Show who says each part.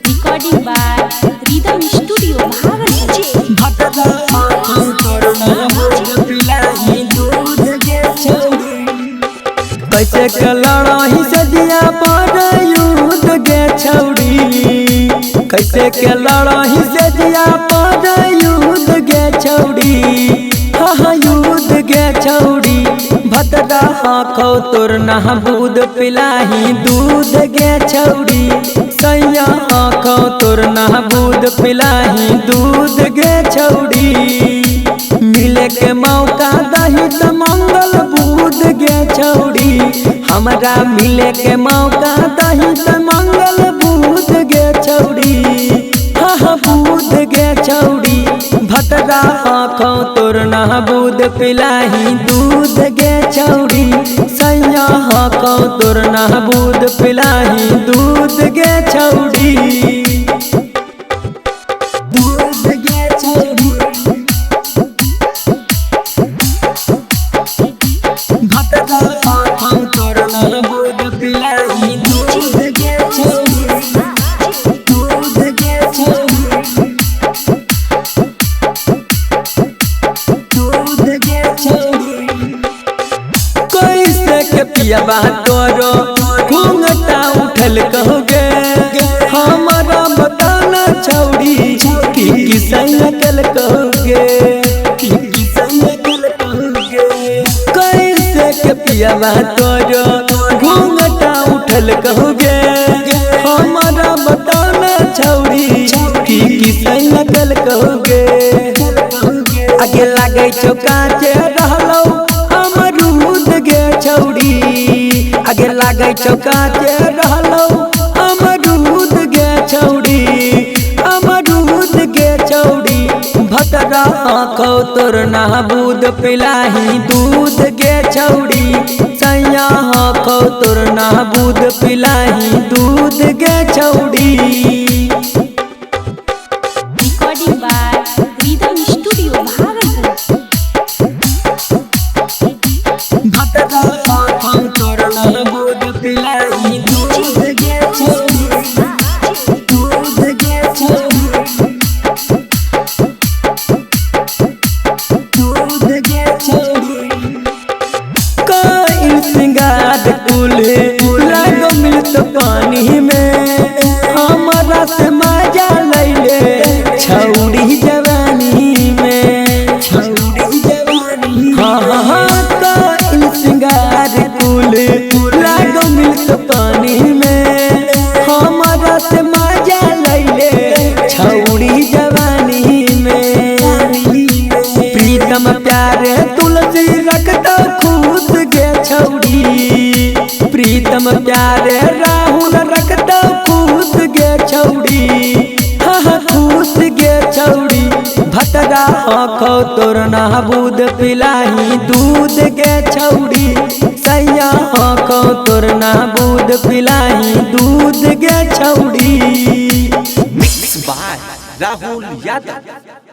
Speaker 1: Recording by Rhythm Studio
Speaker 2: कैसे के लड़ाई सदिया पर युद्ध गे छौड़ी, कैसे के लड़ाई सदिया पर युद्ध गे छौड़ी, हाँ युद्ध गे छौड़ी। भतरा आखो तोर नहबूद पिलाही दूध गे छौड़ी, सैया आखो तोर नहबूद पिलाही दूध गे छौड़ी। मिले के मौका दही त मंगल बूद गे छौड़ी, हमरा मिले के मौका दही त मंगल बूद गे छौड़ी, हाँ बूद गे छौड़ी। भतरा आखो तोर नहबूद पिलाही दूध गे छौड़ी, सैया आखो तोर नहबूद पिलाही दूध गे छौड़ी। पियाबा तोरो घूंघटा उठल कहोगे, हमारा बताना छौड़ी कि किसैया कल कहोगे, कि किसैया कल कहोगे। कैसे के पियाबा तोरो घूंघटा उठल कहोगे, हमारा बताना छौड़ी कि किसैया कल कहोगे। आगे लागे चौकाचे रहलो अमरूद गे छौड़ी, आगे लागे चौकाचे रहलो अमरूद गे छौड़ी, अमरूद गे छौड़ी। भतरा आखो तोर नहबूद पिलाही दूध गे छौड़ी, सैया आखो तोर नहबूद पिलाही दूध गे छौड़ी।
Speaker 1: Recording by Rhythm Studio
Speaker 2: पानी में हमारा से मजा लैले छौड़ी जवानी में, छौड़ी जवानी। हाँ हाँ काइल सिंगार कुल लागो मिलत पानी में, हमारा से मजा लैले छौड़ी जवानी में। प्रीतम प्यारे तुलसी रखता खुश गे छौड़ी, प्रीतम प्यारे राहुल रखता खुश गे छौड़ी, हाँ खुश गे छौड़ी। भतरा आखो तोर नहबूद पिलाही दूध गे छौड़ी, सैया आखो तोर नहबूद पिलाही दूध गे छौड़ी।
Speaker 3: Mix by Rahul Yadav.